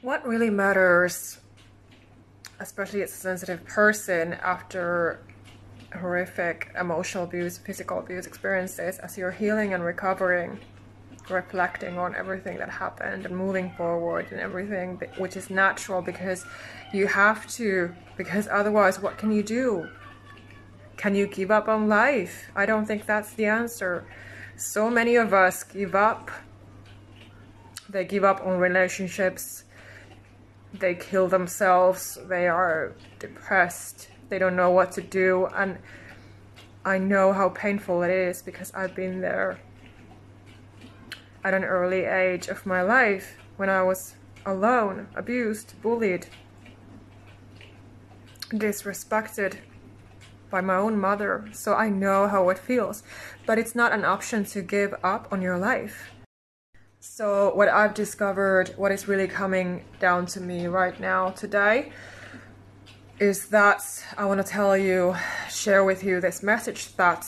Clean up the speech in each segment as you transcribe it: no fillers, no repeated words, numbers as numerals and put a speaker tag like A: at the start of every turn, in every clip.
A: What really matters, especially as a sensitive person, after horrific emotional abuse, physical abuse experiences, as you're healing and recovering, reflecting on everything that happened and moving forward and everything, which is natural because you have to, because otherwise what can you do? Can you give up on life? I don't think that's the answer. So many of us give up. They give up on relationships. They kill themselves. They are depressed. They don't know what to do. And I know how painful it is because I've been there at an early age of my life when I was alone, abused, bullied, disrespected by my own mother. So I know how it feels, but it's not an option to give up on your life. So what I've discovered, what is really coming down to me right now today, is that I want to tell you, share with you this message that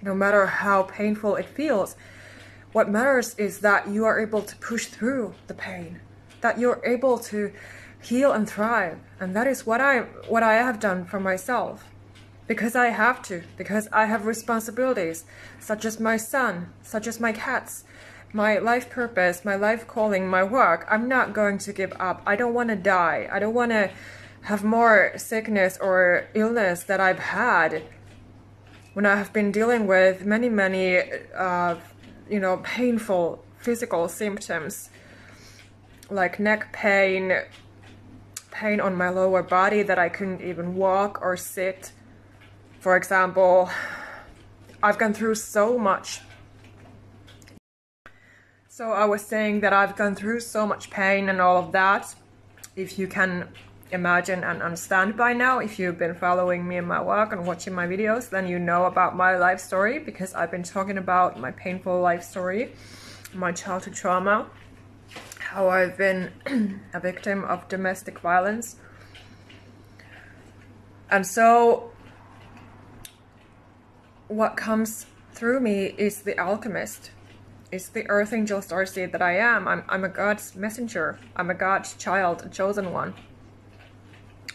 A: no matter how painful it feels, what matters is that you are able to push through the pain, that you're able to heal and thrive. And that is what I have done for myself. Because I have to, because I have responsibilities, such as my son, such as my cats, my life purpose, my life calling, my work. I'm not going to give up. I don't want to die. I don't want to have more sickness or illness that I've had when I have been dealing with many, painful physical symptoms like neck pain, pain on my lower body that I couldn't even walk or sit. For example, I've gone through so much. So I was saying that I've gone through so much pain and all of that. If you can imagine and understand by now, if you've been following me in my work and watching my videos, then you know about my life story, because I've been talking about my painful life story, my childhood trauma, how I've been a victim of domestic violence. And so what comes through me is the alchemist. It's the earth angel starseed that I am. I'm a God's messenger. I'm a God's child, a chosen one.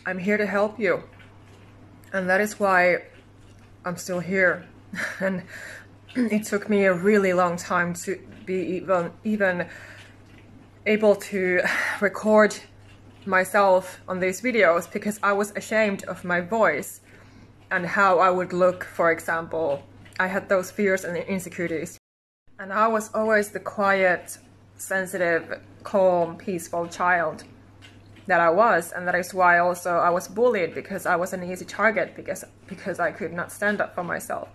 A: I'm here to help you. And that is why I'm still here. And it took me a really long time to be even able to record myself on these videos, because I was ashamed of my voice and how I would look, for example. I had those fears and insecurities. And I was always the quiet, sensitive, calm, peaceful child that I was. And that is why also I was bullied, because I was an easy target, because I could not stand up for myself.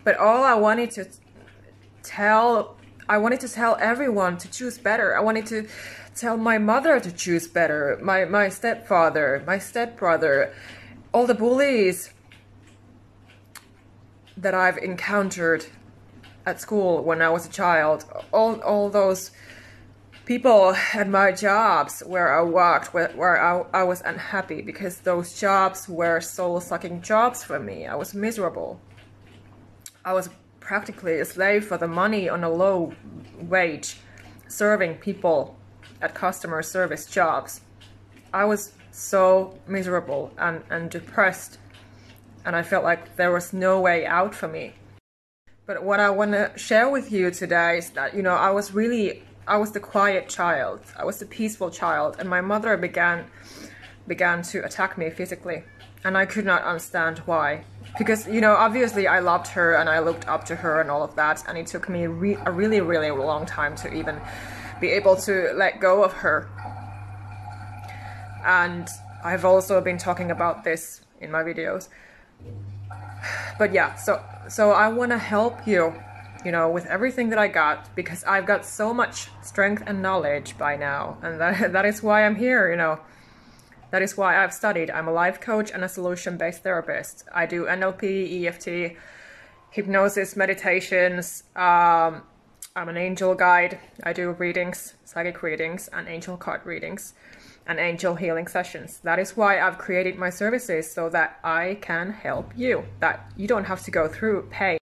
A: But all I wanted to tell everyone to choose better. I wanted to tell my mother to choose better, my stepfather, my stepbrother, all the bullies that I've encountered at school when I was a child, all those people at my jobs where I worked, where I was unhappy, because those jobs were soul-sucking jobs for me. I was miserable. I was practically a slave for the money on a low wage, serving people at customer service jobs. I was so miserable and depressed, and I felt like there was no way out for me. But what I want to share with you today is that, I was the quiet child. I was the peaceful child, and my mother began to attack me physically, and I could not understand why. Because, obviously I loved her and I looked up to her and all of that, and it took me a really, really long time to even be able to let go of her. And I've also been talking about this in my videos. But yeah, so I want to help you, with everything that I got, because I've got so much strength and knowledge by now, and that is why I'm here, That is why I've studied. I'm a life coach and a solution-based therapist. I do NLP, EFT, hypnosis, meditations. I'm an angel guide. I do readings, psychic readings, and angel card readings, and angel healing sessions. That is why I've created my services, so that I can help you, that you don't have to go through pain.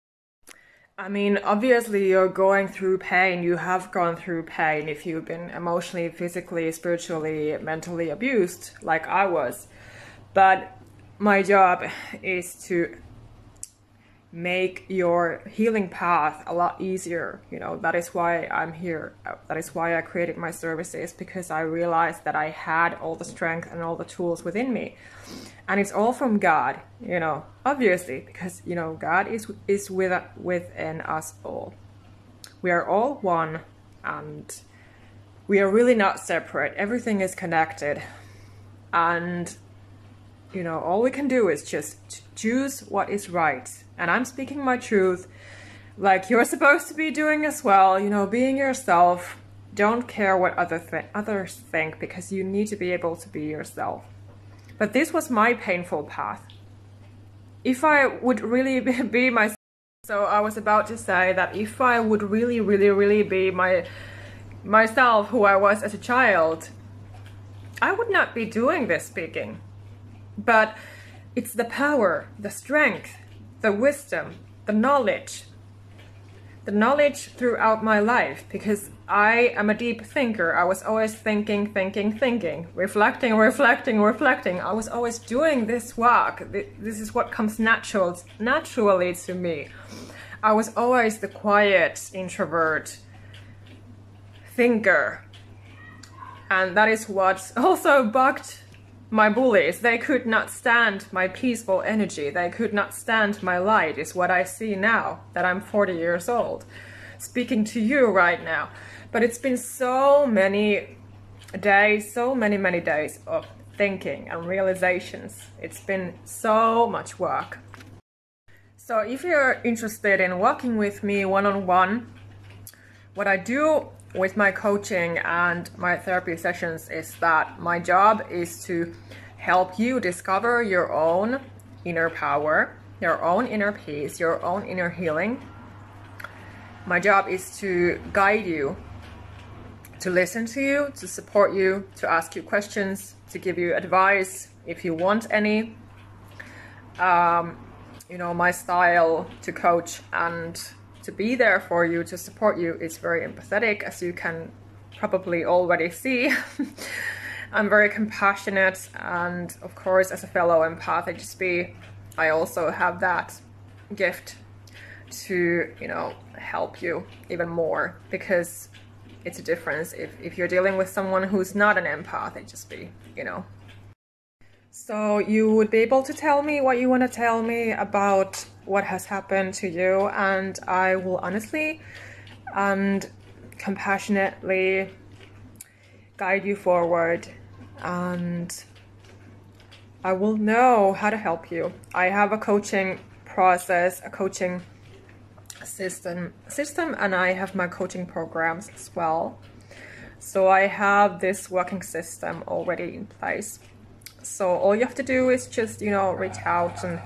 A: I mean, obviously you're going through pain. You have gone through pain if you've been emotionally, physically, spiritually, mentally abused like I was. But my job is to make your healing path a lot easier. You know, that is why I'm here. That is why I created my services, because I realized that I had all the strength and all the tools within me. And it's all from God, you know, obviously, because, you know, God is within us all. We are all one, and we are really not separate. Everything is connected. And, you know, all we can do is just choose what is right. And I'm speaking my truth, like you're supposed to be doing as well, you know, being yourself. Don't care what others think, because you need to be able to be yourself. But this was my painful path. If I would really be myself, so I was about to say that if I would really be myself who I was as a child, I would not be doing this speaking. But it's the power, the strength, the wisdom, the knowledge throughout my life, because I am a deep thinker. I was always thinking, reflecting. I was always doing this work. This is what comes naturally to me. I was always the quiet, introvert thinker. And that is what also bugged my bullies. They could not stand my peaceful energy. They could not stand my light, is what I see now that I'm 40 years old, speaking to you right now. But it's been so many days, so many days of thinking and realizations. It's been so much work. So if you're interested in working with me one-on-one, what I do with my coaching and my therapy sessions is that my job is to help you discover your own inner power, your own inner peace, your own inner healing. My job is to guide you, to listen to you, to support you, to ask you questions, to give you advice if you want any. You know, my style to coach and to be there for you, to support you, is very empathetic, as you can probably already see. I'm very compassionate, and of course, as a fellow empath, HSP, I also have that gift to, you know, help you even more, because it's a difference if you're dealing with someone who's not an empath, HSP, you know. So you would be able to tell me what you want to tell me about what has happened to you, and I will honestly and compassionately guide you forward, and I will know how to help you. I have a coaching process, a coaching system, and I have my coaching programs as well. So I have this working system already in place. So all you have to do is just, you know, reach out and,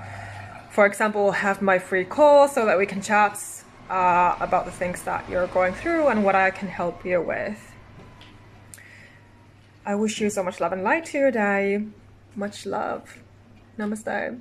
A: for example, have my free call so that we can chat about the things that you're going through and what I can help you with. I wish you so much love and light to your day. Much love. Namaste.